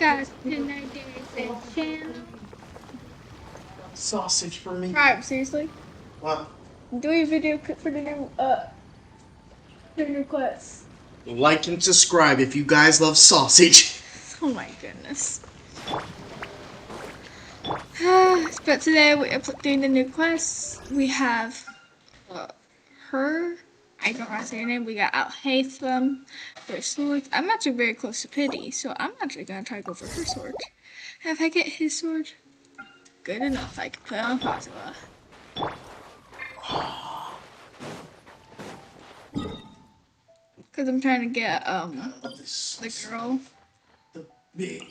guys, tonight there is a channel. Sausage for me. Alright, seriously? What? Do a video for the new quest. Like and subscribe if you guys love sausage. Oh my goodness. But today we are doing the new quest. We have her. I don't know how to say her name. We got Al-Haytham, their swords. I'm actually very close to Pity, so I'm actually gonna try to go for her sword. And if I get his sword, good enough. I can put it on Fazua. Cause I'm trying to get the girl. The big.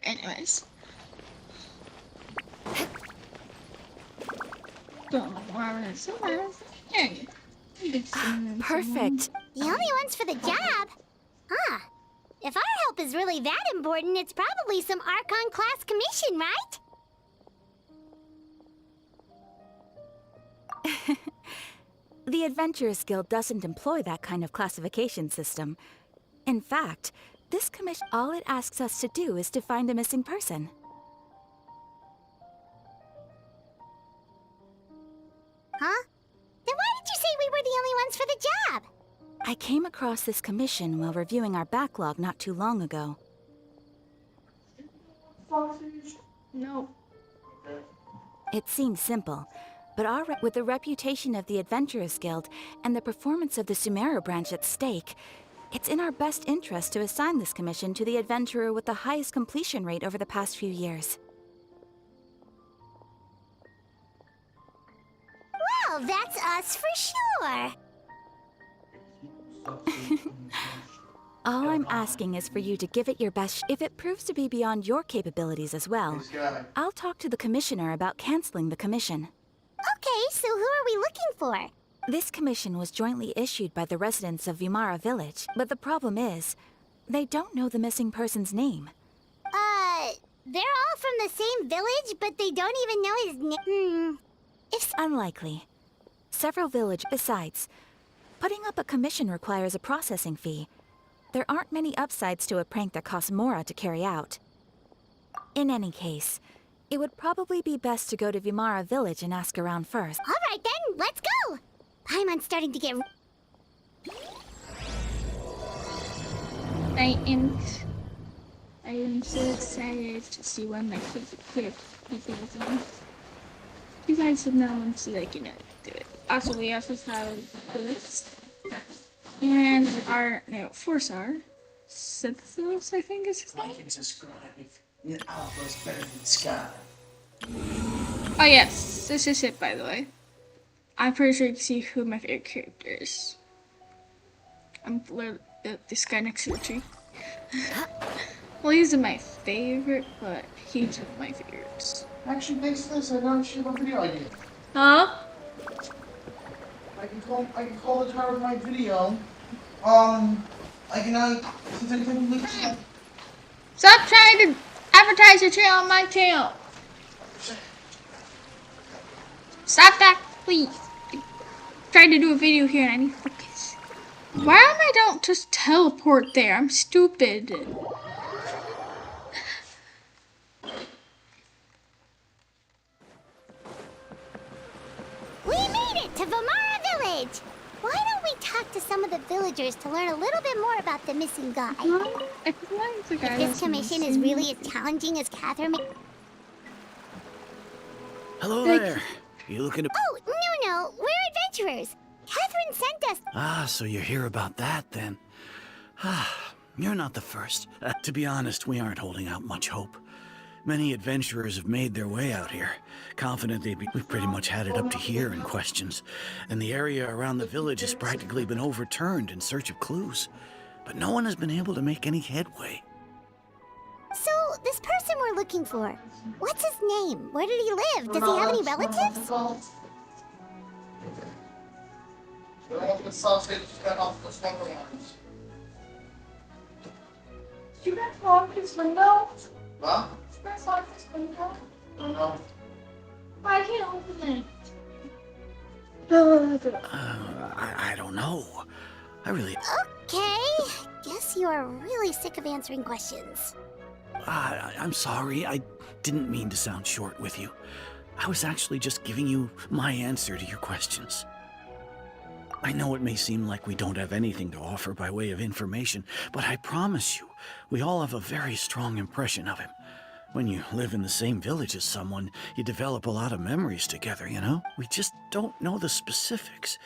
Anyways. Don't know why I'm somewhere. Hey. Perfect. The only ones for the job? Huh. If our help is really that important, it's probably some Archon class commission, right? The Adventurers Guild doesn't employ that kind of classification system. In fact, this commission, all it asks us to do is to find a missing person. Huh? Then why did you say we were the only ones for the job? I came across this commission while reviewing our backlog not too long ago. No. It seems simple, but with the reputation of the Adventurers Guild and the performance of the Sumeru branch at stake, it's in our best interest to assign this commission to the adventurer with the highest completion rate over the past few years. Well, that's us for sure. All I'm asking is for you to give it your best. If it proves to be beyond your capabilities as well, I'll talk to the commissioner about canceling the commission. Okay, so who are we looking for? This commission was jointly issued by the residents of Vimara Village, but the problem is, they don't know the missing person's name. They're all from the same village, but they don't even know his name. It's unlikely. Several besides, putting up a commission requires a processing fee. There aren't many upsides to a prank that costs Mora to carry out. In any case, it would probably be best to go to Vimara Village and ask around first. All right then, let's go! Paimon's starting to get... I am so excited to see when my kids equip because you guys have now want to see, like, do it. Also, we also have this. And our, no, Forsar. Synthesis, I think is his name. Like and subscribe if Alpha's better than Sky. Oh yes, this is it, by the way. I'm pretty sure you can see who my favorite character is. I'm literally this guy next to the tree. Well, he isn't my favorite, but he's one of my favorites. Actually, thanks to this, I know she have a video idea. Huh? I can call the title of my video. Since I can link to... Stop trying to advertise your channel on my channel. Stop that, please. I'm trying to do a video here and I need focus. Why am I don't just teleport there? I'm stupid. We made it to Vimara Village! Why don't we talk to some of the villagers to learn a little bit more about the missing guy? I feel like the guy If this commission is really as challenging as Catherine... Hello there. You looking to... Oh, no, we're adventurers. Catherine sent us... Ah, so you're here about that, then. You're not the first. To be honest, we aren't holding out much hope. Many adventurers have made their way out here, confident we've pretty much had it up to here in questions, and the area around the village has practically been overturned in search of clues. But no one has been able to make any headway. So, this person we're looking for, what's his name? Where did he live? Does he have any relatives? The sausage cut off the slumber lines. You got to lock his window? Huh? First off, it's going to I don't know. I can't open it. I don't know. I really... Okay. Guess you are really sick of answering questions. I'm sorry. I didn't mean to sound short with you. I was actually just giving you my answer to your questions. I know it may seem like we don't have anything to offer by way of information, but I promise you, we all have a very strong impression of him. When you live in the same village as someone, you develop a lot of memories together, you know? We just don't know the specifics.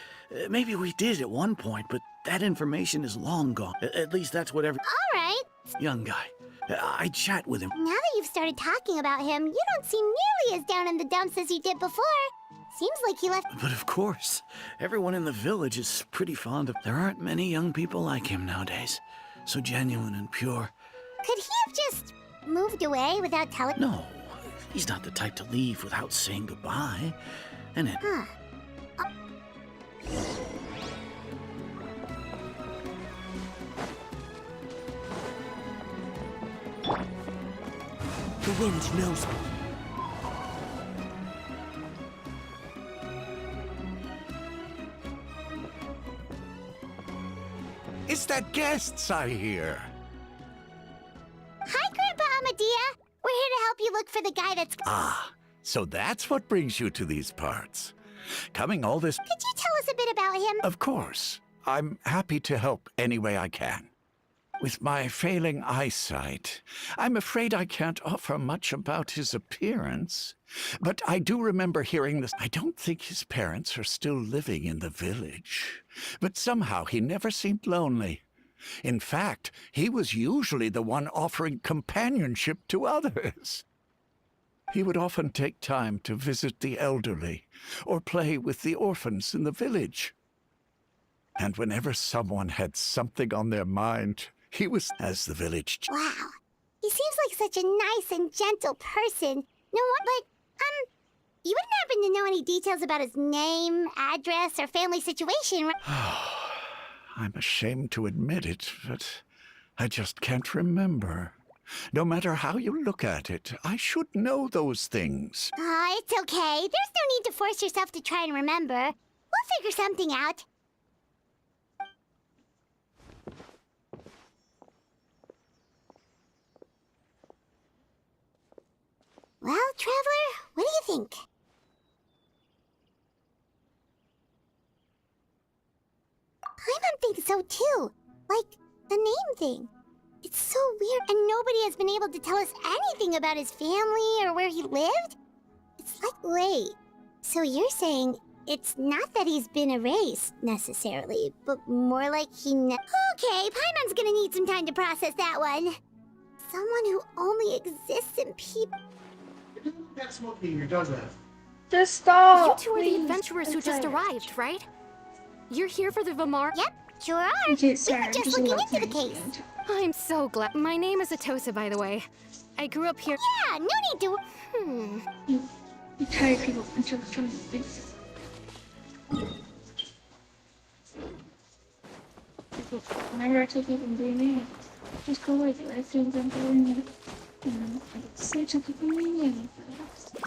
Maybe we did at one point, but that information is long gone. At least that's what every All right. young guy. I chat with him. Now that you've started talking about him, you don't seem nearly as down in the dumps as you did before. Seems like he left. But of course, everyone in the village is pretty fond of... There aren't many young people like him nowadays. So genuine and pure. Could he have just moved away without telling? No, he's not the type to leave without saying goodbye. And it... Huh. The wind knows me. It's that guests I hear. Hi, Grandpa Amadea. We're here to help you look for the guy that's... Ah, so that's what brings you to these parts. Coming all this... Could you tell us a bit about him? Of course. I'm happy to help any way I can. With my failing eyesight, I'm afraid I can't offer much about his appearance. But I do remember hearing this. I don't think his parents are still living in the village. But somehow he never seemed lonely. In fact, he was usually the one offering companionship to others. He would often take time to visit the elderly or play with the orphans in the village. And whenever someone had something on their mind, he was, as the village... Wow. He seems like such a nice and gentle person. No one, but, you wouldn't happen to know any details about his name, address, or family situation, right? I'm ashamed to admit it, but I just can't remember. No matter how you look at it, I should know those things. It's okay. There's no need to force yourself to try and remember. We'll figure something out. Well, Traveler, what do you think? Paimon thinks so too. Like, the name thing. It's so weird, and nobody has been able to tell us anything about his family or where he lived. It's like, wait, so you're saying it's not that he's been erased, necessarily, but more like he Okay, Paimon's gonna need some time to process that one. Someone who only exists in people... That smoking here does that. Just stop. You two are the please. adventurers who just arrived, right? You're here for the Vamar? Yep, sure are. Okay, We sorry. were I'm just looking about into to the make case. it. I'm so glad. My name is Atosa, by the way. I grew up here. Yeah, no need to... You carry people into the front of the things. Whenever I take people from doing it, just go away. I feel them doing it. And I get to say to people doing it.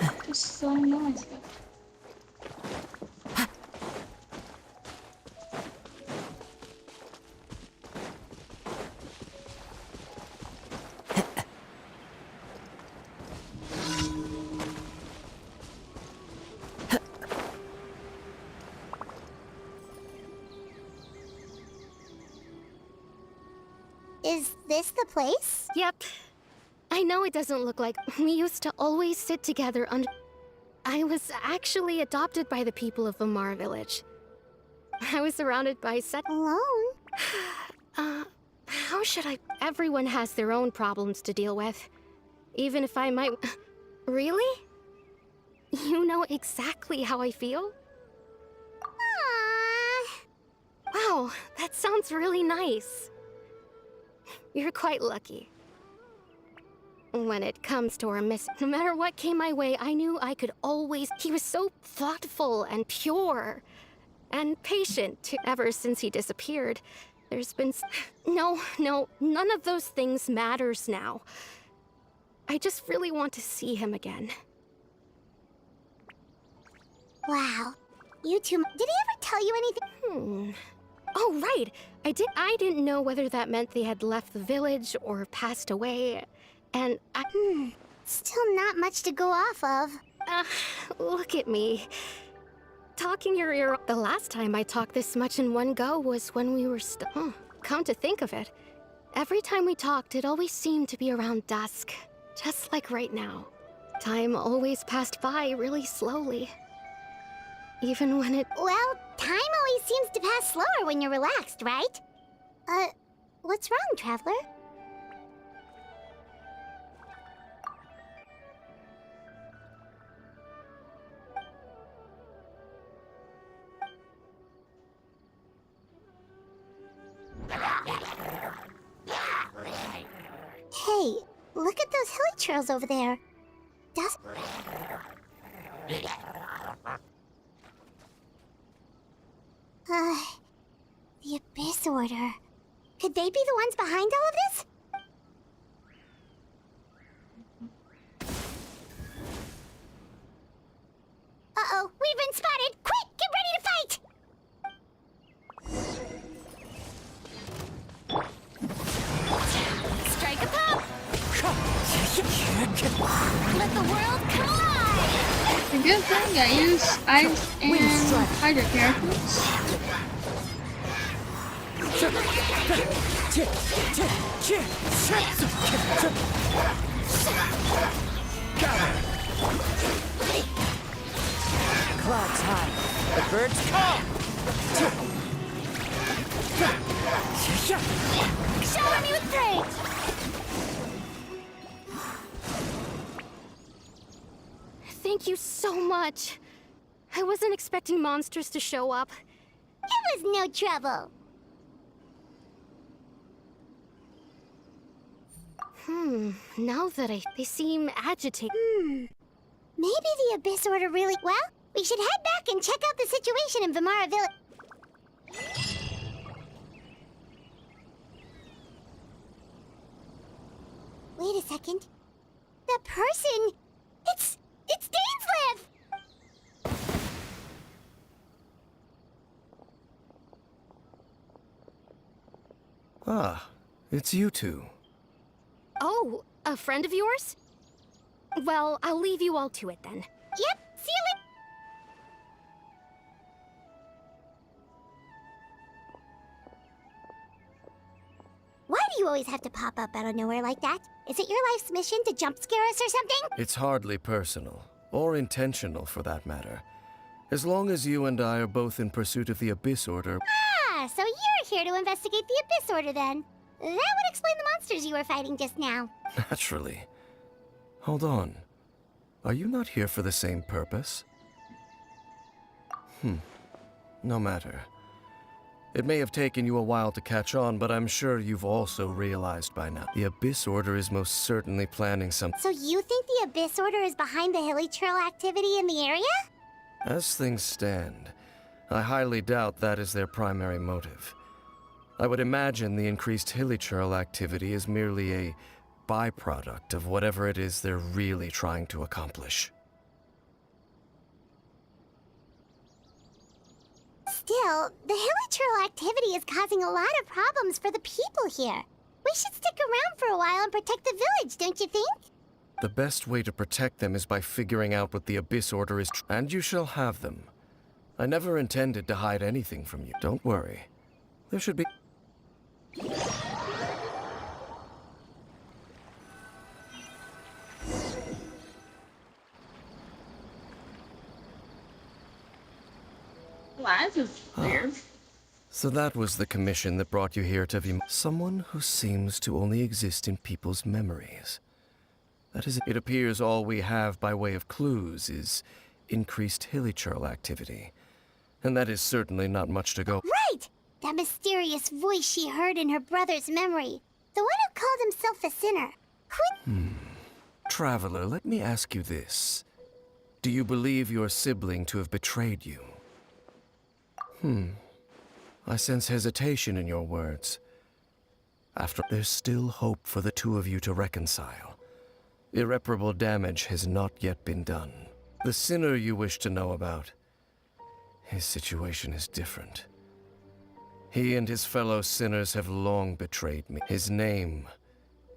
It's just so nice. Is this the place? Yep. I know it doesn't look like... We used to always sit together under... I was actually adopted by the people of Vamar Village. I was surrounded by Alone? how should I... Everyone has their own problems to deal with. Even if I might... Really? You know exactly how I feel? Aww. Wow, that sounds really nice. You're quite lucky. When it comes to our miss, no matter what came my way, I knew I could always... He was so thoughtful and pure and patient ever since he disappeared. There's been... No, none of those things matters now. I just really want to see him again. Wow. You two... Did he ever tell you anything? Oh, right. I didn't know whether that meant they had left the village or passed away. And Still not much to go off of. look at me. Talking your ear. The last time I talked this much in one go was when we were come to think of it. Every time we talked, it always seemed to be around dusk. Just like right now. Time always passed by really slowly. Even when it... Well, time always seems to pass slower when you're relaxed, right? What's wrong, Traveler? Hey, look at those hilly trails over there. Does... The Abyss Order. Could they be the ones behind all of this? Uh-oh, we've been spotted! Quick, get ready to fight! Strike a pop! Let the world collide! The good thing I use ice and hydro characters. Clouds high, the birds call. Shower me with praise! Thank you so much. I wasn't expecting monsters to show up. It was no trouble. Now that they seem agitated. Maybe the Abyss Order really... Well, we should head back and check out the situation in Vimara Village. Wait a second. The person... It's Dainslev! Ah, it's you two. Oh, a friend of yours? Well, I'll leave you all to it then. Yep, see you later. Why do you always have to pop up out of nowhere like that? Is it your life's mission to jump scare us or something? It's hardly personal, or intentional for that matter. As long as you and I are both in pursuit of the Abyss Order... Ah, so you're here to investigate the Abyss Order then. That would explain the monsters you were fighting just now. Naturally. Hold on. Are you not here for the same purpose? No matter. It may have taken you a while to catch on, but I'm sure you've also realized by now. The Abyss Order is most certainly planning something. So you think the Abyss Order is behind the hilly trail activity in the area? As things stand, I highly doubt that is their primary motive. I would imagine the increased hilly trail activity is merely a byproduct of whatever it is they're really trying to accomplish. Still, the hilly trail activity is causing a lot of problems for the people here. We should stick around for a while and protect the village, don't you think? The best way to protect them is by figuring out what the Abyss Order is, and you shall have them. I never intended to hide anything from you. Don't worry. There should be... Well, this is weird. So that was the commission that brought you here to be someone who seems to only exist in people's memories. That is, it appears all we have by way of clues is increased hilly trail activity. And that is certainly not much to go. Right! That mysterious voice she heard in her brother's memory. The one who called himself a sinner. Traveler, let me ask you this. Do you believe your sibling to have betrayed you? I sense hesitation in your words. There's still hope for the two of you to reconcile. Irreparable damage has not yet been done. The sinner you wish to know about, his situation is different. He and his fellow sinners have long betrayed me. His name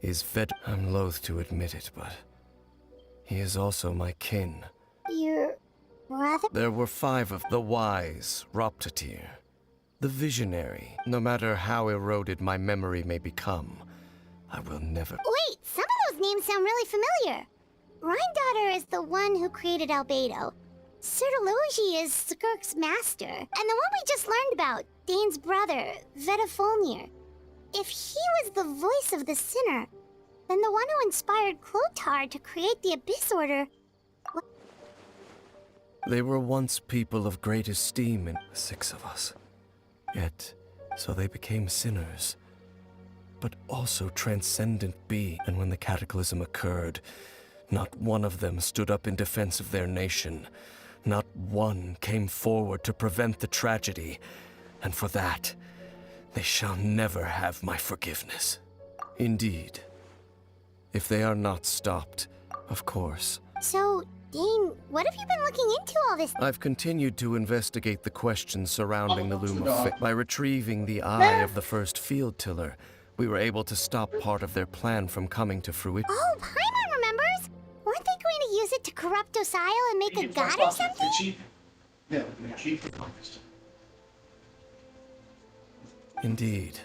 is I'm loath to admit it, but he is also my kin. Your brother? There were 5 of the wise Roptatir, the visionary. No matter how eroded my memory may become, I will never... Wait, some of those names sound really familiar. Rhyndaughtr is the one who created Albedo. Sertologi is Skirk's master. And the one we just learned about, Dane's brother, Vetafolnir. If he was the voice of the sinner, then the one who inspired Clothar to create the Abyss Order... They were once people of great esteem in 6 of us. Yet, so they became sinners, but also transcendent beings. And when the cataclysm occurred, not one of them stood up in defense of their nation. Not one came forward to prevent the tragedy. And for that, they shall never have my forgiveness. Indeed. If they are not stopped, of course. So, Dane, what have you been looking into all this? I've continued to investigate the questions surrounding the Luma Fate. By retrieving the eye of the first field tiller, we were able to stop part of their plan from coming to fruition. Oh, Paimon remembers! Weren't they going to use it to corrupt Osial and make a god or something? Yeah, the chief of Conquest. Indeed.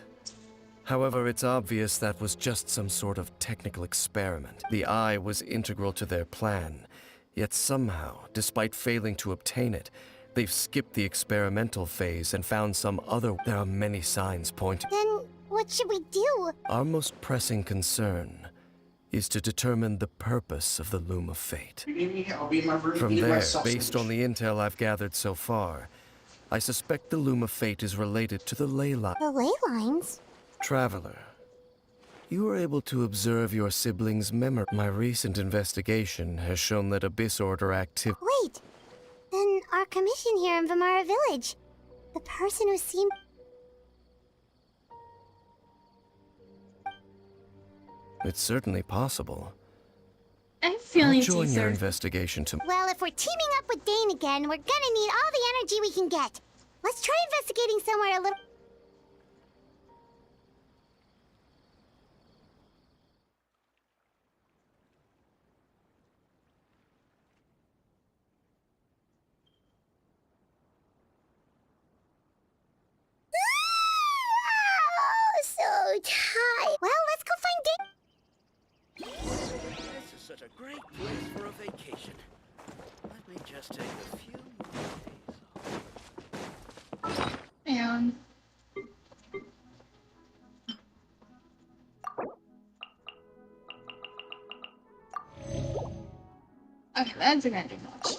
However, it's obvious that was just some sort of technical experiment. The eye was integral to their plan, yet somehow, despite failing to obtain it, they've skipped the experimental phase and found some other... There are many signs pointing... Then, what should we do? Our most pressing concern is to determine the purpose of the Loom of Fate. I'll be in my room. From there, based on the intel I've gathered so far, I suspect the Loom of Fate is related to the ley line. The ley lines? Traveler, you were able to observe your siblings' memory. My recent investigation has shown that Abyss Order activity... Wait, then our commission here in Vimara Village, the person who seemed... It's certainly possible. I'm feeling I'll join your teaser. investigation to... Well, if we're teaming up with Dane again, we're gonna need all the energy we can get. Let's try investigating somewhere a little... So tired. Well, let's go find Dane. This is such a great place for a vacation. Let me just take a few more days off. And okay, that's gonna do much.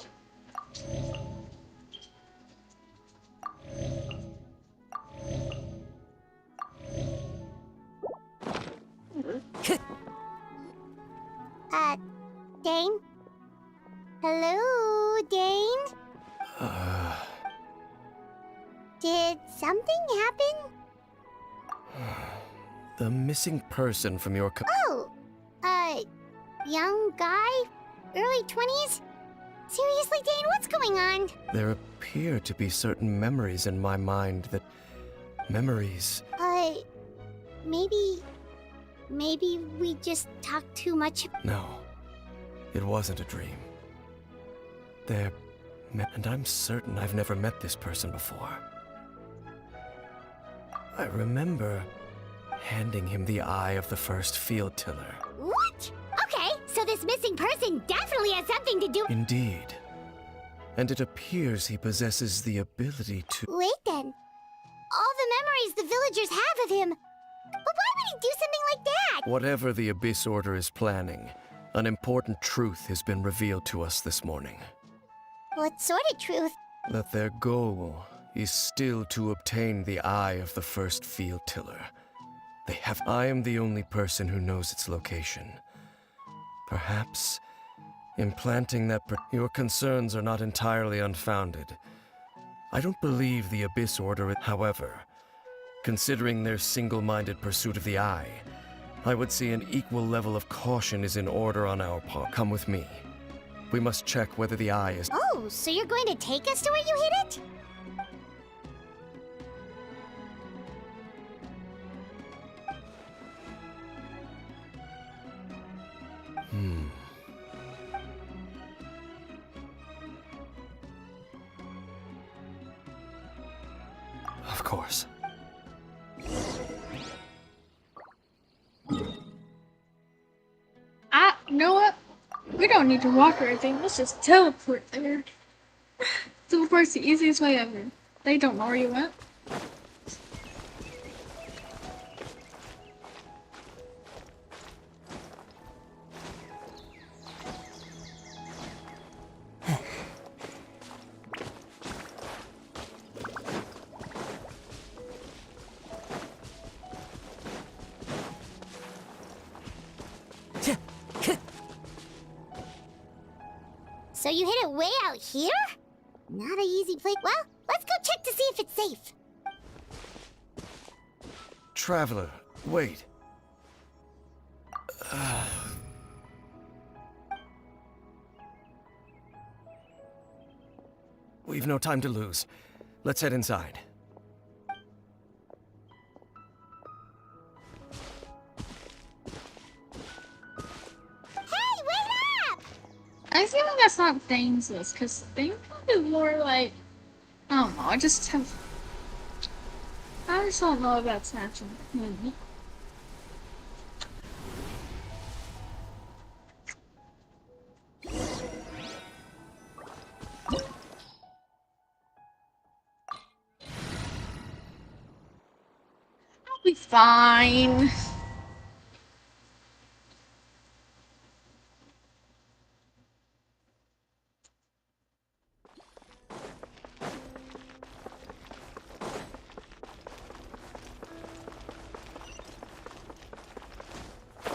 Dane? Hello, Dane? Did something happen? The missing person from your... Oh, young guy? Early 20s? Seriously, Dane, what's going on? There appear to be certain memories in my mind that... Memories... Maybe we just talked too much. No. It wasn't a dream. And I'm certain I've never met this person before. I remember handing him the eye of the first field tiller. What? Okay, so this missing person definitely has something to do... Indeed. And it appears he possesses the ability to... Wait then. All the memories the villagers have of him. But why would he do something like that? Whatever the Abyss Order is planning, an important truth has been revealed to us this morning. What sort of truth? That their goal is still to obtain the eye of the first field tiller. I am the only person who knows its location. Perhaps implanting that... Your concerns are not entirely unfounded. I don't believe the Abyss Order... However, considering their single-minded pursuit of the eye, I would say an equal level of caution is in order on our part. Come with me. We must check whether the eye is... Oh, so you're going to take us to where you hid it? Of course. You know what? We don't need to walk or anything. Let's just teleport there. Teleport's the easiest way ever. They don't know where you went. So you hid it way out here? Not an easy place. Well, let's go check to see if it's safe. Traveler, wait. We've no time to lose. Let's head inside. Hey, wait up! I feel like that's not Thanesless, because Thanesless is more like, I don't know, I just don't know if that's natural. I'll be fine.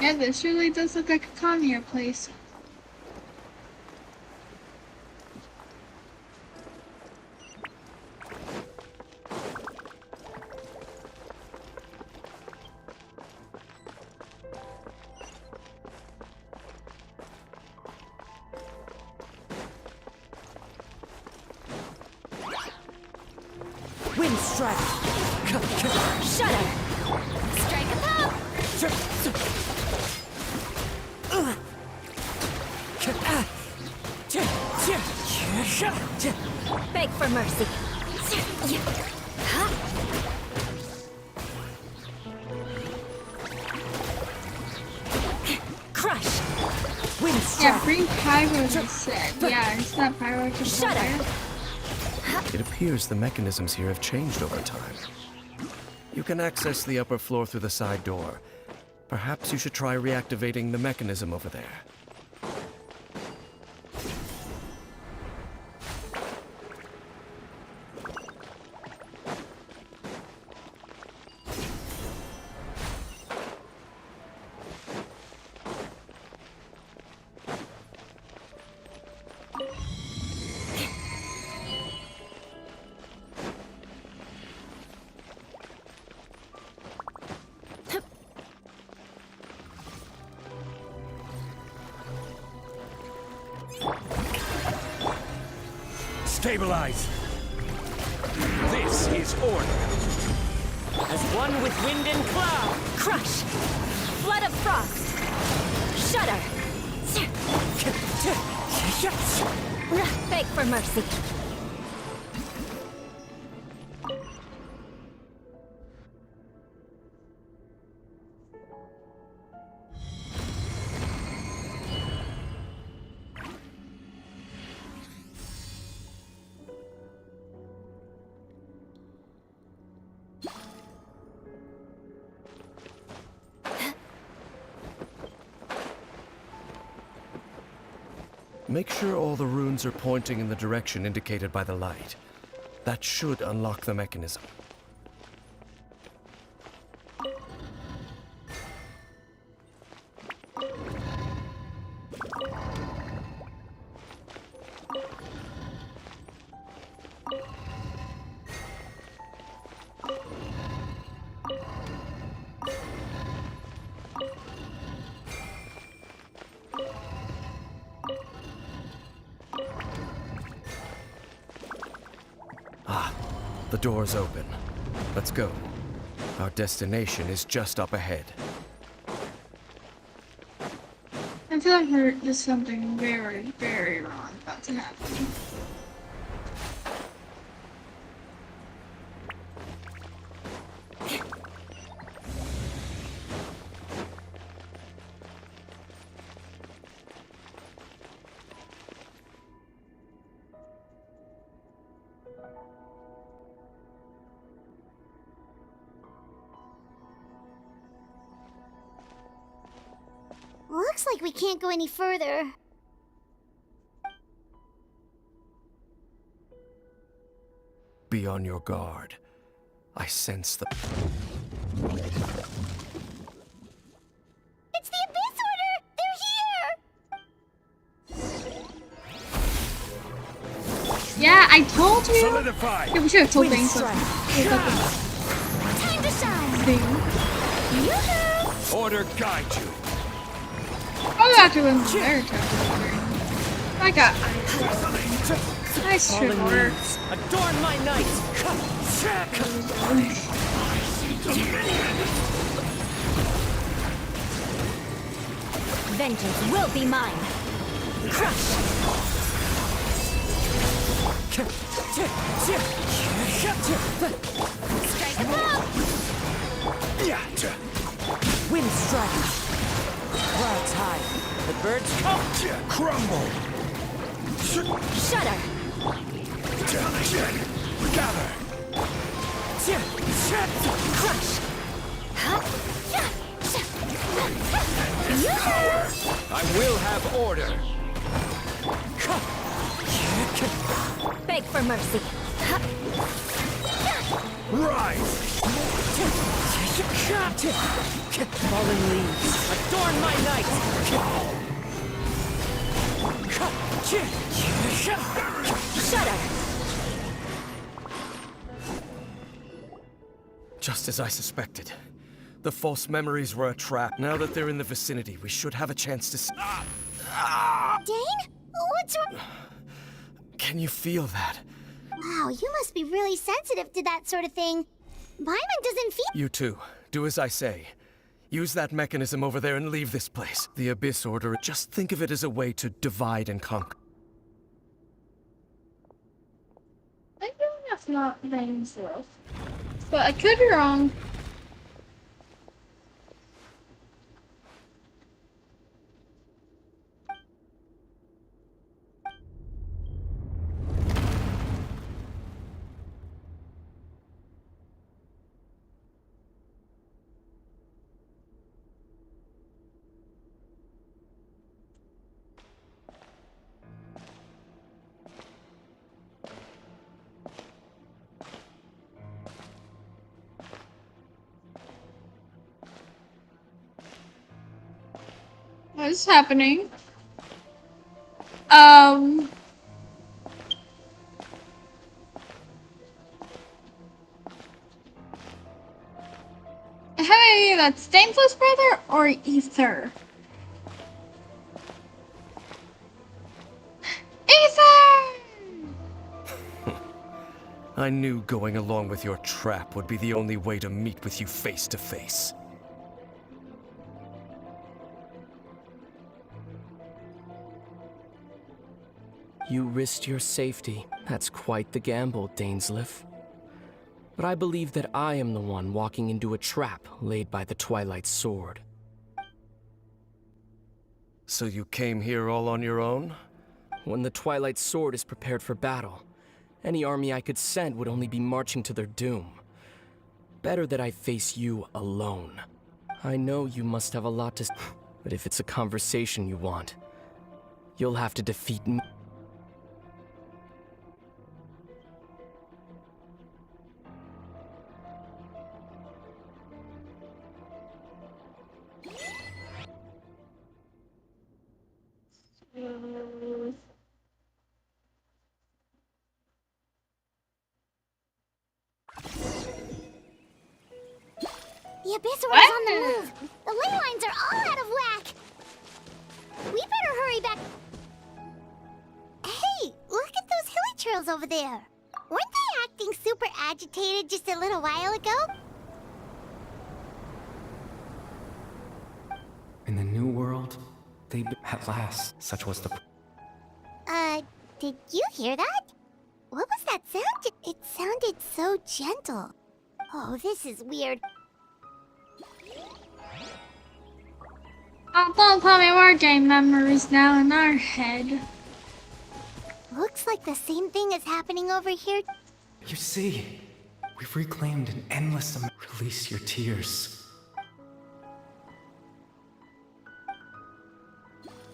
Yeah, this really does look like a connier place. Wind strike! Shudder! Strike a pop! Beg for mercy. Crush! Wind strike! Yeah, bring pyro instead. Yeah, it's not pyro, just Shudder! fire. It appears the mechanisms here have changed over time. You can access the upper floor through the side door. Perhaps you should try reactivating the mechanism over there. Stabilize! This is order! As one with wind and cloud! Crush! Flood of frost! Shudder! Beg for mercy! Make sure all the runes are pointing in the direction indicated by the light. That should unlock the mechanism. The door's open. Let's go. Our destination is just up ahead. I feel like there's something very, very wrong about to happen. Looks like we can't go any further. Be on your guard. I sense the... It's the Abyss Order! They're here! Yeah, I told you! Solidify! Yeah, we should have told Wind things. strike. Time to shine! Yoo-hoo! Order guide you. I'll have to win there. I got nice trigger. Adorn my night! Vengeance will be mine. Crush! Strike 'em out! Wind strike! Clouds high. The birds come. Crumble! Shudder! Gather! Crush! I will have order! Beg for mercy. Rise! Fallen leaves. Adorn my night! Shudder! Just as I suspected. The false memories were a trap. Now that they're in the vicinity, we should have a chance to Dane? What's wrong? Can you feel that? Wow, you must be really sensitive to that sort of thing. Paimon doesn't feel— You too. Do as I say. Use that mechanism over there and leave this place. The Abyss Order, just think of it as a way to divide and conquer. I think that's not Vane's world. But I could be wrong. What is happening? Hey, that's Stainless brother or Ether? Ether! I knew going along with your trap would be the only way to meet with you face to face. You risked your safety. That's quite the gamble, Dainsleif. But I believe that I am the one walking into a trap laid by the Twilight Sword. So you came here all on your own? When the Twilight Sword is prepared for battle, any army I could send would only be marching to their doom. Better that I face you alone. I know you must have a lot to... But if it's a conversation you want, you'll have to defeat me. The Abyss Order's on the move! The ley lines are all out of whack! We better hurry back. Hey, look at those hilly trails over there. Weren't they acting being super agitated just a little while ago? In the new world, at last, such was the... Did you hear that? What was that sound? It sounded so gentle. Oh, this is weird. Oh, those probably were game memories now in our head. Looks like the same thing is happening over here. You see, we've reclaimed an endless amount. Release your tears.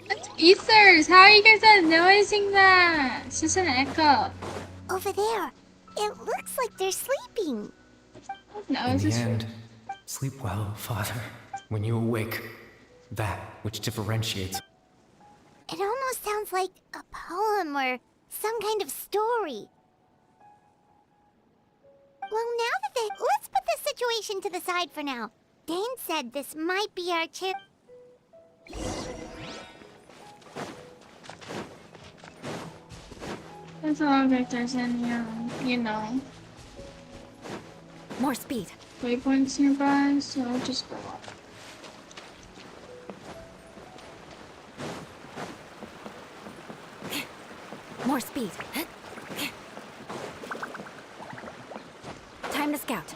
It's ethers! How are you guys not noticing that? It's just an echo. Over there. It looks like they're sleeping. No, In it's the just... end, sleep well, Father. When you awake, that which differentiates... It almost sounds like a poem or some kind of story. Well, now that let's put the situation to the side for now. Dane said this might be our chance. It's not like there's any, you know, More speed. waypoints nearby, so I'll just go up. More speed. Time to scout.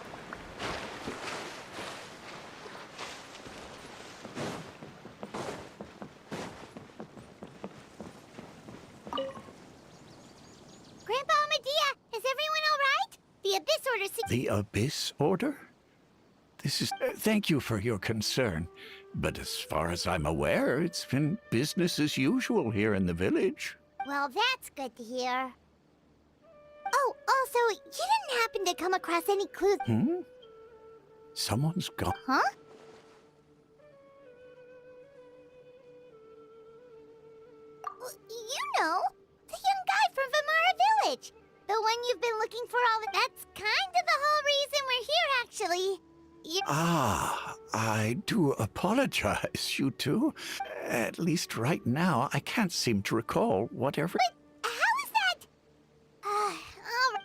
Grandpa Medea, is everyone all right? The Abyss Order The Abyss Order? This is... thank you for your concern. But as far as I'm aware, it's been business as usual here in the village. Well, that's good to hear. Oh, also, you didn't happen to come across any clues... Hmm? Someone's gone. Huh? Well, you know, the young guy from Vamara Village. The one you've been looking for all the... That's kind of the whole reason we're here, actually. Ah, I do apologize, you two. At least right now, I can't seem to recall whatever... But how is that? All right.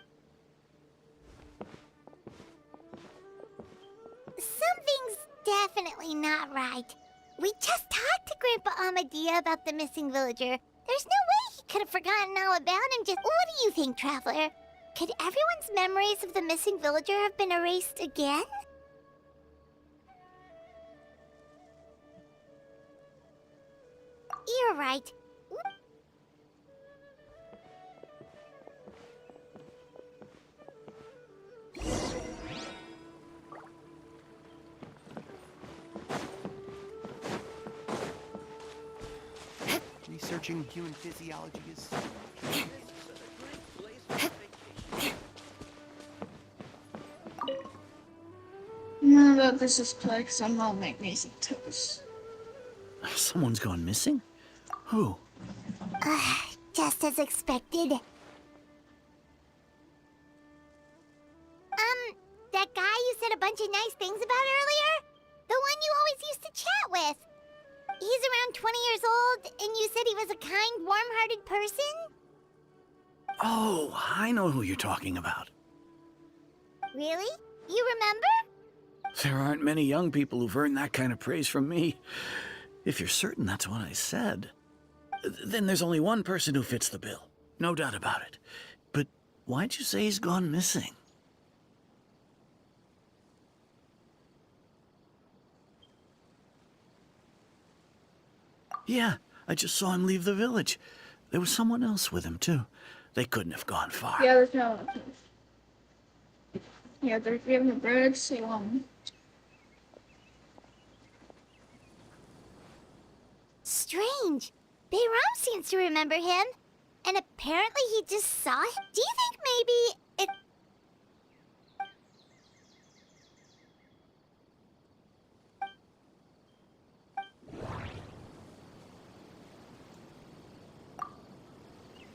Something's definitely not right. We just talked to Grandpa Amadea about the missing villager. There's no way he could have forgotten all about him. Just what do you think, Traveler? Could everyone's memories of the missing villager have been erased again? You're right. Researching human physiology is... Now that this is plague, somehow make me some toast. Someone's gone missing? Who? Just as expected. That guy you said a bunch of nice things about earlier? The one you always used to chat with. He's around 20 years old, and you said he was a kind, warm-hearted person? Oh, I know who you're talking about. Really? You remember? There aren't many young people who've earned that kind of praise from me. If you're certain that's what I said, then there's only one person who fits the bill. No doubt about it. But why'd you say he's gone missing? Yeah, I just saw him leave the village. There was someone else with him, too. They couldn't have gone far. Yeah, there's no one. Yeah, they're giving the bridge, so, Strange. Bayram seems to remember him. And apparently he just saw him. Do you think maybe it...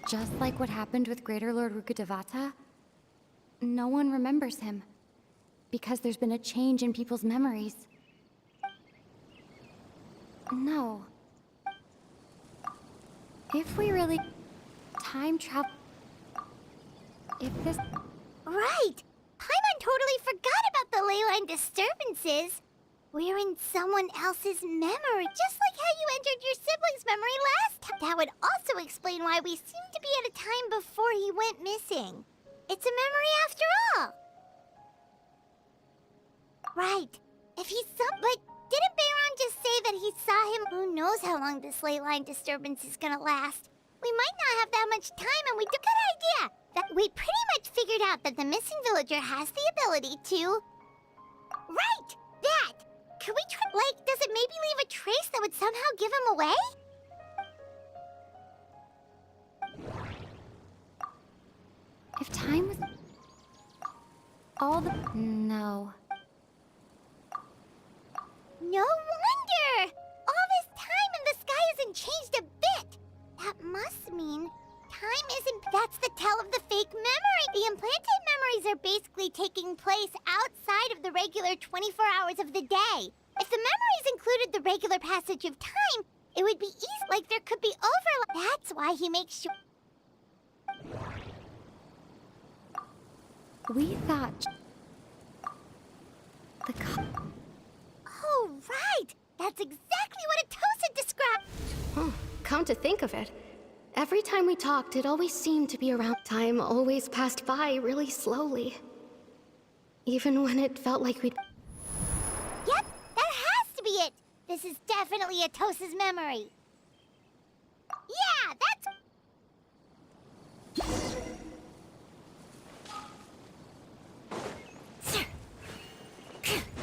Just like what happened with Greater Lord Rukkhadevata, no one remembers him. Because there's been a change in people's memories. No. If we really... time travel... If this... Right! Paimon totally forgot about the ley line disturbances. We're in someone else's memory, just like how you entered your sibling's memory last time. That would also explain why we seem to be at a time before he went missing. It's a memory after all. Right. If he saw... But didn't Bayron just say that he saw him? Who knows how long this ley line disturbance is gonna last? We might not have that much time, and we do... Good idea! That we pretty much figured out that the missing villager has the ability to... Right! That! Could we try... Like, does it maybe leave a trace that would somehow give him away? If time was... all the... No. No wonder! All this time and the sky hasn't changed a bit! That must mean time isn't... That's the tell of the fake memory! The implanted memories are basically taking place outside of the regular 24 hours of the day. If the memories included the regular passage of time, it would be easy, like there could be overlap. That's why he makes sure... We thought... the Oh, right! That's exactly what Atosa described! Oh, come to think of it, every time we talked, it always seemed to be around. Time always passed by really slowly. Even when it felt like we'd... Yep, that has to be it! This is definitely Atosa's memory. Yeah, that's...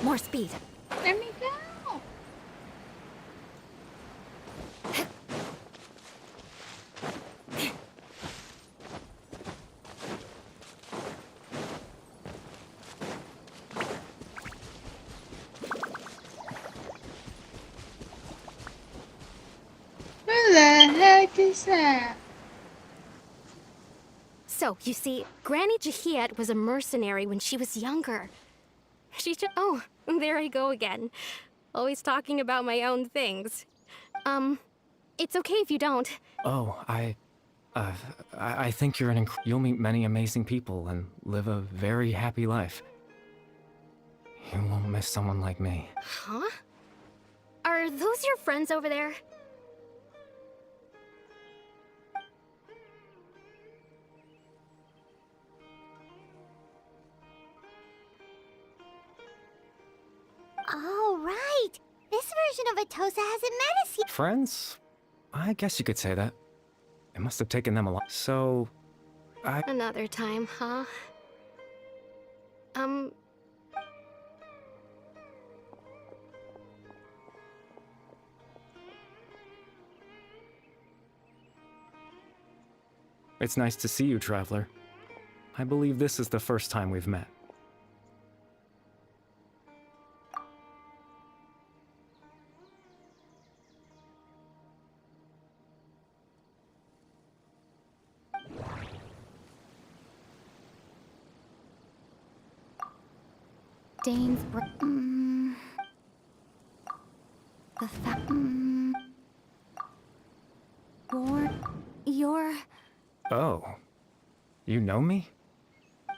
More speed. Let me go. Who the heck is that? So, you see, Granny Jahiet was a mercenary when she was younger. She just... Oh, there I go again. Always talking about my own things. It's okay if you don't. Oh, I think you're you'll meet many amazing people and live a very happy life. You won't miss someone like me. Huh? Are those your friends over there? Oh, right! This version of Atosa hasn't met us yet. Friends? I guess you could say that. It must have taken them a lot. So, Another time, huh? It's nice to see you, Traveler. I believe this is the first time we've met. Dane's the You're... Oh. You know me?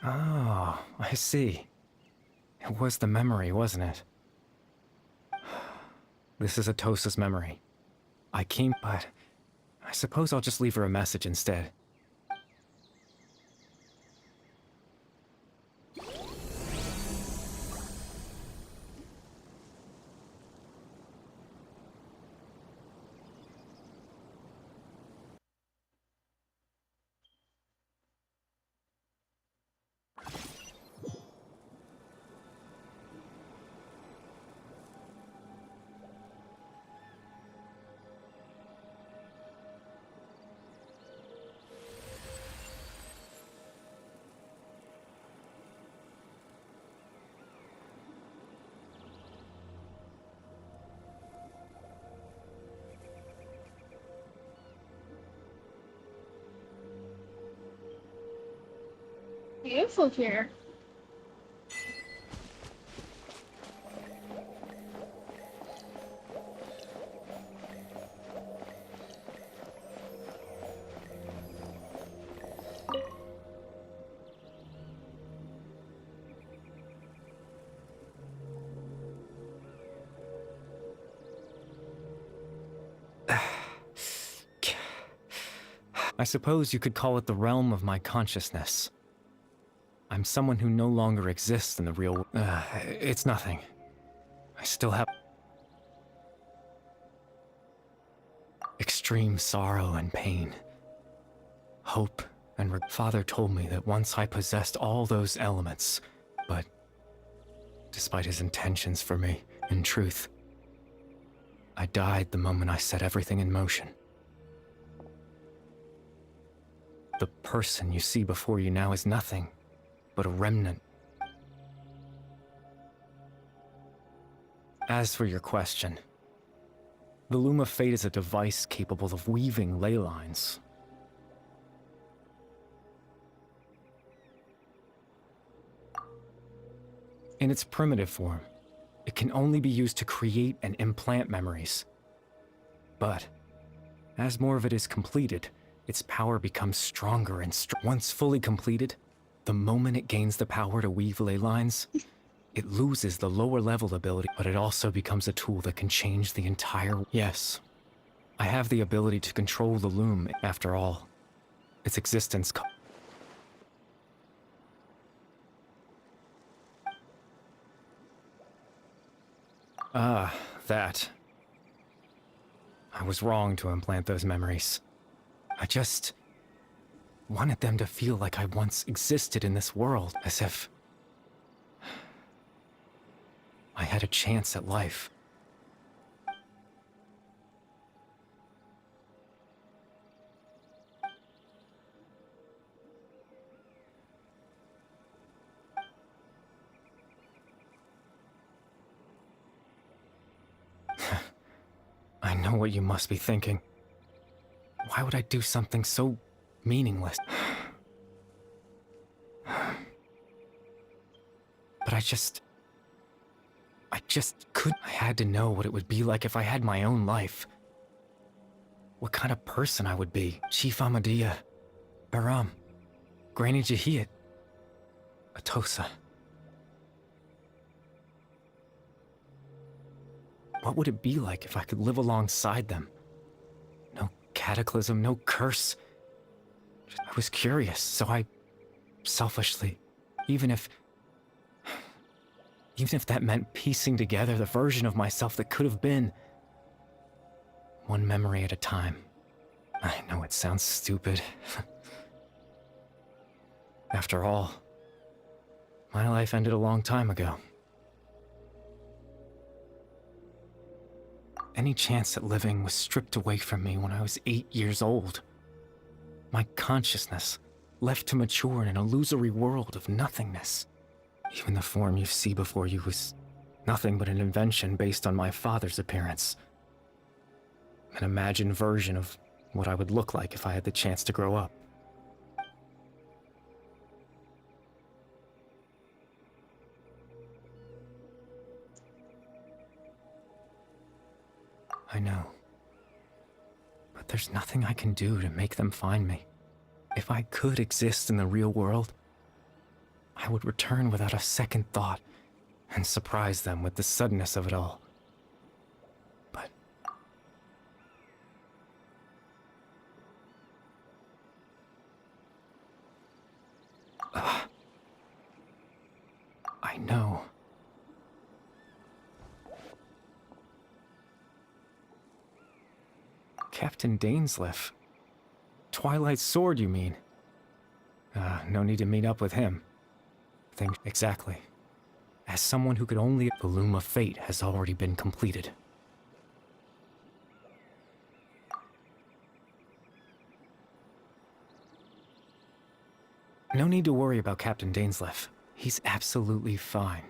Oh, I see. It was the memory, wasn't it? This is Atosa's memory. I came, but I suppose I'll just leave her a message instead. Beautiful here. I suppose you could call it the realm of my consciousness. I'm someone who no longer exists in the real world. It's nothing. I still have extreme sorrow and pain. Hope and Father told me that once I possessed all those elements, but despite his intentions for me, in truth, I died the moment I set everything in motion. The person you see before you now is nothing but a remnant. As for your question, the Loom of Fate is a device capable of weaving ley lines. In its primitive form, it can only be used to create and implant memories. But, as more of it is completed, its power becomes stronger and once fully completed, the moment it gains the power to weave ley lines, it loses the lower level ability, but it also becomes a tool that can change the entire... Yes, I have the ability to control the Loom. After all, its existence... that. I was wrong to implant those memories. I just wanted them to feel like I once existed in this world, as if I had a chance at life. I know what you must be thinking. Why would I do something so meaningless? But I just couldn't. I had to know what it would be like if I had my own life. What kind of person I would be. Chief Ahmadiyya, Baram, Granny Jahiyat, Atosa. What would it be like if I could live alongside them? No cataclysm, no curse. I was curious, so I selfishly, even if that meant piecing together the version of myself that could have been, one memory at a time. I know it sounds stupid. After all, my life ended a long time ago. Any chance at living was stripped away from me when I was 8 years old. My consciousness left to mature in an illusory world of nothingness. Even the form you see before you was nothing but an invention based on my father's appearance. An imagined version of what I would look like if I had the chance to grow up. I know. But there's nothing I can do to make them find me. If I could exist in the real world, I would return without a second thought and surprise them with the suddenness of it all. But I know. Captain Dainsleif. Twilight Sword, you mean? No need to meet up with him. Exactly. As someone who could only... The Loom of Fate has already been completed. No need to worry about Captain Dainsleif. He's absolutely fine.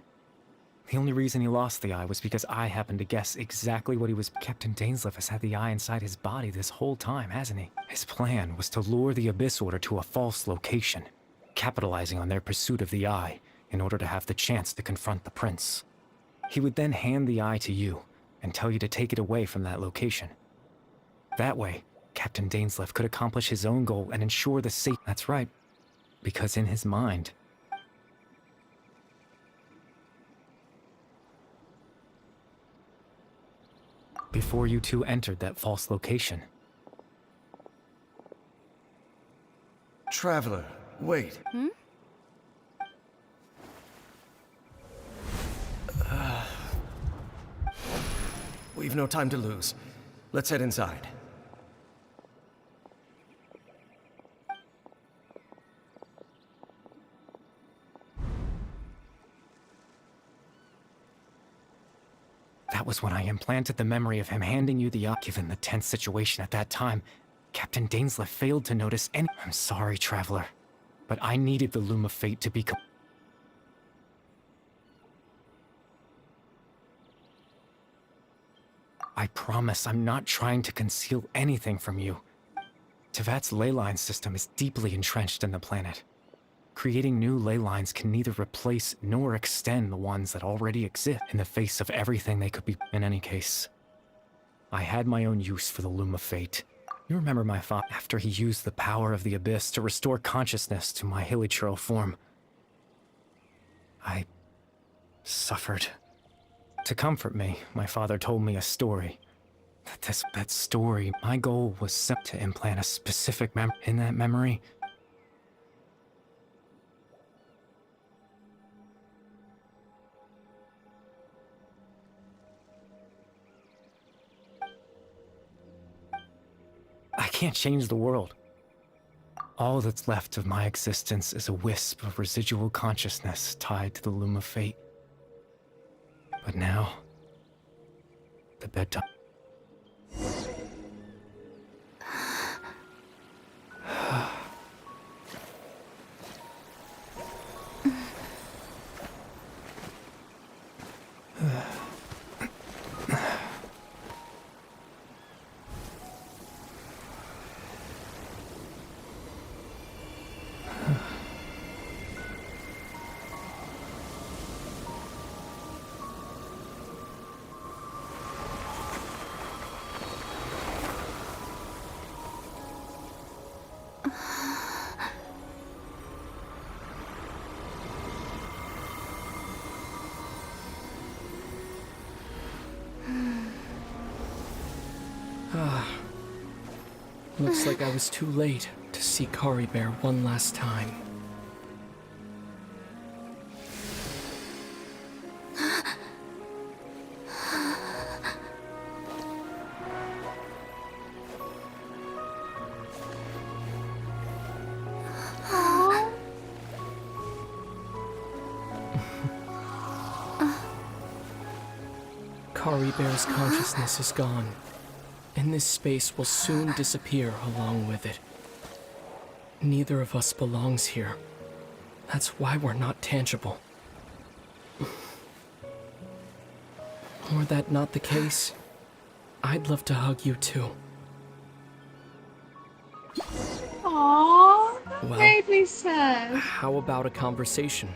The only reason he lost the eye was because I happened to guess exactly what he was. Captain Dainsleif has had the eye inside his body this whole time, hasn't he? His plan was to lure the Abyss Order to a false location, capitalizing on their pursuit of the eye in order to have the chance to confront the prince. He would then hand the eye to you and tell you to take it away from that location. That way, Captain Dainsleif could accomplish his own goal and ensure the safety. That's right, because in his mind, before you two entered that false location, Traveler, wait. We've no time to lose. Let's head inside. That was when I implanted the memory of him handing you the eye. Given the tense situation at that time, Captain Dainsleif failed to notice any— I'm sorry, Traveler, but I needed the Loom of Fate to be— I promise I'm not trying to conceal anything from you. Tevat's ley line system is deeply entrenched in the planet. Creating new ley lines can neither replace nor extend the ones that already exist in the face of everything they could be. In any case, I had my own use for the Loom of Fate. You remember my father, after he used the power of the Abyss to restore consciousness to my hilichurl form. I suffered. To comfort me, my father told me a story. That story, my goal was to implant a specific in that memory. I can't change the world. All that's left of my existence is a wisp of residual consciousness tied to the Loom of Fate. But now, the bedtime. Looks like I was too late to see Kari Bear one last time. Kari Bear's consciousness is gone, and this space will soon disappear along with it. Neither of us belongs here. That's why we're not tangible. Were that not the case, I'd love to hug you too. Aww, that Well, made me sad. How about a conversation?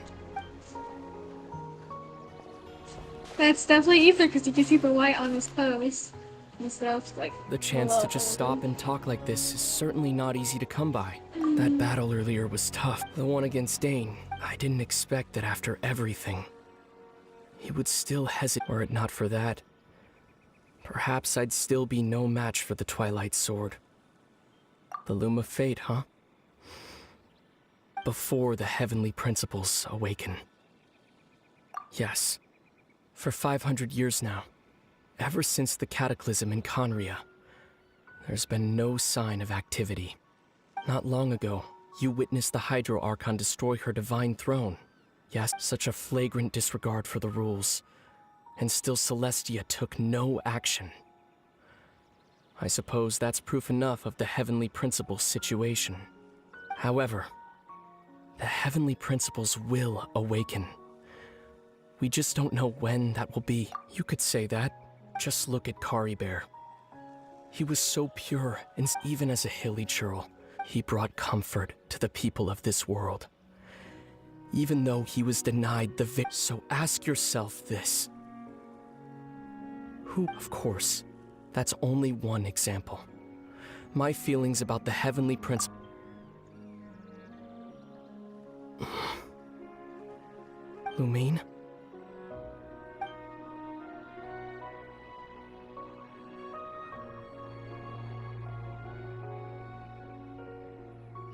That's definitely Ether because you can see the light on his clothes and stuff. Like The chance to just stop and talk like this is certainly not easy to come by. That battle earlier was tough. The one against Dane, I didn't expect that after everything, he would still hesitate. Were it not for that, perhaps I'd still be no match for the Twilight Sword. The Loom of Fate, huh? Before the heavenly principles awaken. Yes. For 500 years now, ever since the cataclysm in Conria, there's been no sign of activity. Not long ago, you witnessed the Hydro Archon destroy her divine throne. Yes, such a flagrant disregard for the rules, and still Celestia took no action. I suppose that's proof enough of the Heavenly Principles situation. However, the Heavenly Principles will awaken. We just don't know when that will be. You could say that. Just look at Kari Bear. He was so pure, and even as a hilichurl, he brought comfort to the people of this world. Even though he was denied the So ask yourself this. Who, of course, that's only one example. My feelings about the Heavenly Prince... Lumine?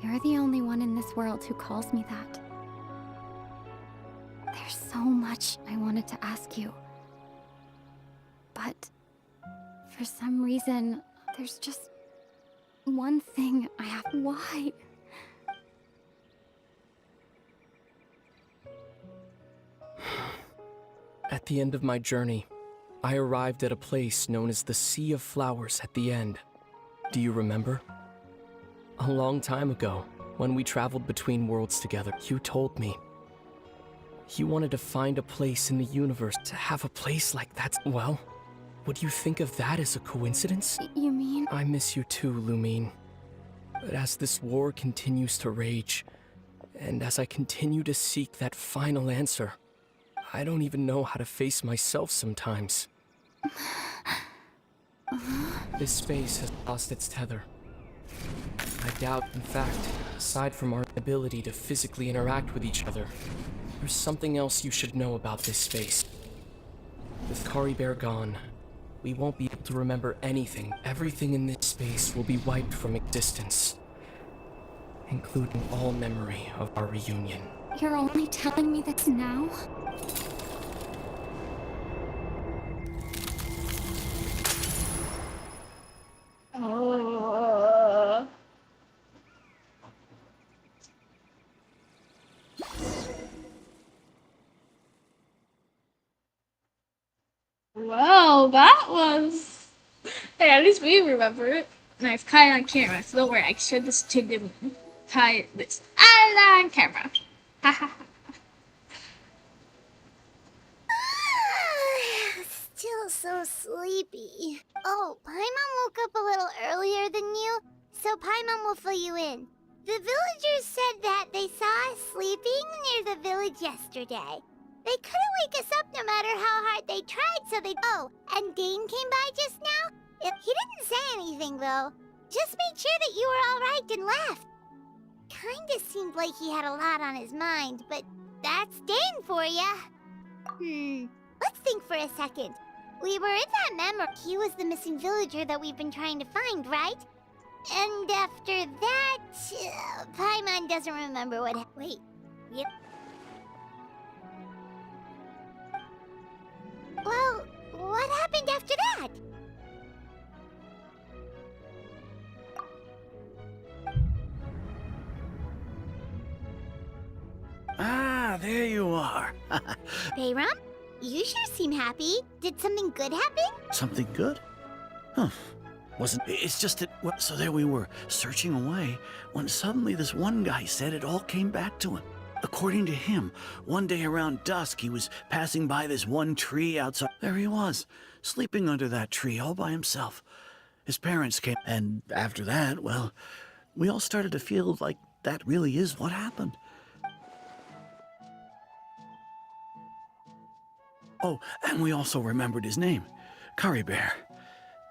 You're the only one in this world who calls me that. There's so much I wanted to ask you. But for some reason, there's just one thing I have. Why? At the end of my journey, I arrived at a place known as the Sea of Flowers at the end. Do you remember? A long time ago, when we traveled between worlds together, you told me you wanted to find a place in the universe. To have a place like that, well, would you think of that as a coincidence? You mean? I miss you too, Lumine. But as this war continues to rage, and as I continue to seek that final answer, I don't even know how to face myself sometimes. This space has lost its tether. I doubt, in fact, aside from our ability to physically interact with each other, there's something else you should know about this space. With Kari Bear gone, we won't be able to remember anything. Everything in this space will be wiped from existence, including all memory of our reunion. You're only telling me this now? Oh. Well, that was. Hey, at least we remember it. And I've caught it on camera, so don't worry, I showed this to them. Caught this on camera. Haha. Still so sleepy. Oh, Paimon woke up a little earlier than you, so Paimon will fill you in. The villagers said that they saw us sleeping near the village yesterday. They couldn't wake us up no matter how hard they tried, so they... Oh, and Dane came by just now? He didn't say anything, though. Just made sure that you were all right and left. Kinda seemed like he had a lot on his mind, but that's Dane for ya. Let's think for a second. We were in that memory. He was the missing villager that we've been trying to find, right? And after that, Paimon doesn't remember what Wait. Yep. Well, what happened after that? Ah, there you are. Bayram? You sure seem happy. Did something good happen? Something good? Huh. It's just that, well, so there we were, searching away, when suddenly this one guy said it all came back to him. According to him, one day around dusk, he was passing by this one tree outside. There he was, sleeping under that tree all by himself. His parents came, and after that, well, we all started to feel like that really is what happened. Oh, and we also remembered his name, Kari Bear.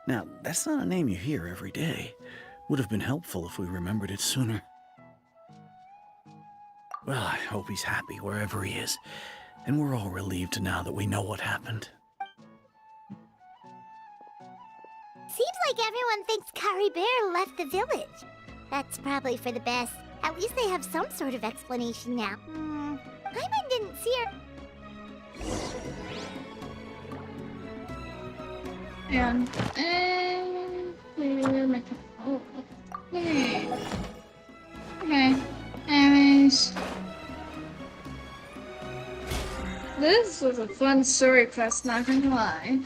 Now, that's not a name you hear every day. Would have been helpful if we remembered it sooner. Well, I hope he's happy wherever he is, and we're all relieved now that we know what happened. Seems like everyone thinks Kari Bear left the village. That's probably for the best. At least they have some sort of explanation now. Paimon didn't see her. And oh, okay. Okay. Anyways, this was a fun story quest, not gonna lie.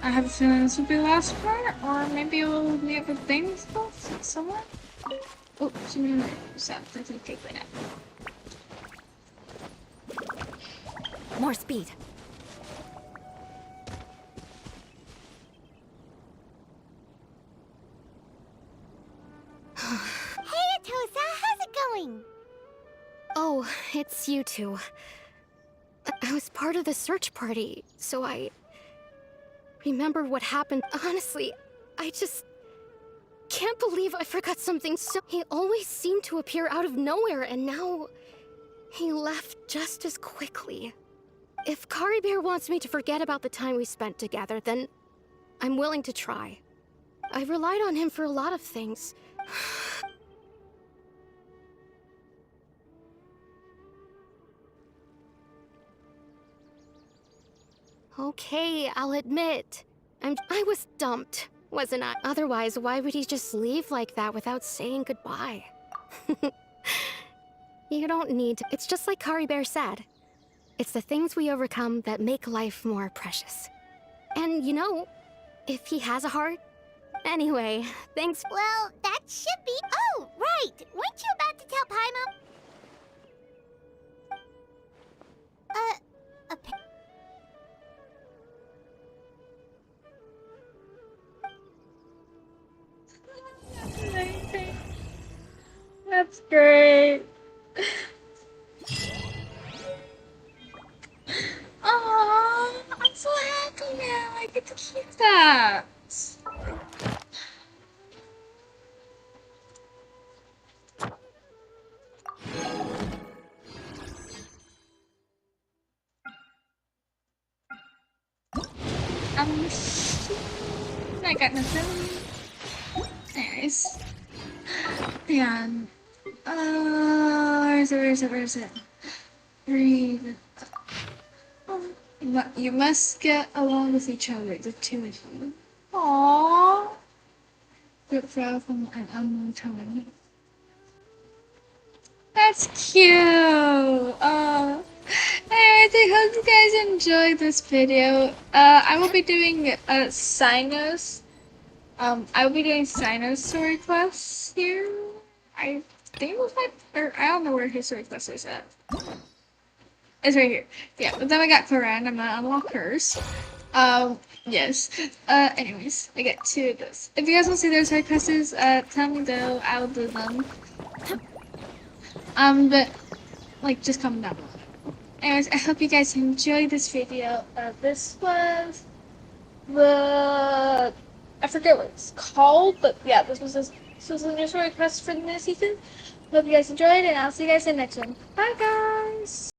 I have a feeling this will be the last part, or maybe we'll leave a thing somewhere. Oh, somebody stopped. That's a take that. More speed. Hey, Atosa, how's it going? Oh, it's you two. I was part of the search party, so I remember what happened. Honestly, I just can't believe I forgot something so... He always seemed to appear out of nowhere, and now he left just as quickly. If Kari Bear wants me to forget about the time we spent together, then I'm willing to try. I relied on him for a lot of things. Okay, I'll admit. I was dumped, wasn't I? Otherwise, why would he just leave like that without saying goodbye? You don't need to. It's just like Kari Bear said. It's the things we overcome that make life more precious. And you know, if he has a heart. Anyway, thanks. Well, that should be. Oh, right. Weren't you about to tell Paimon? Amazing. That's great. Aww, I'm so happy now. I get to keep that. I got nothing. Anyways. And, where is it? Read. You must get along with each other, the two of you. Aww. Good for from an unknown time. That's cute. Anyways, I hope you guys enjoyed this video. I will be doing Sinos. I will be doing Sinos story quests here. I think it was or I don't know where his story quest is at. It's right here. Yeah, but then I got Coran. I'm gonna unlock hers. Yes. Anyways, I got 2 of those. If you guys want to see those story quests, tell me though. I will do them. But like, just comment down below. Anyways, I hope you guys enjoyed this video. This was the I forget what it's called, but yeah, this was a new story quest for the new season. Hope you guys enjoyed, and I'll see you guys in the next one. Bye, guys.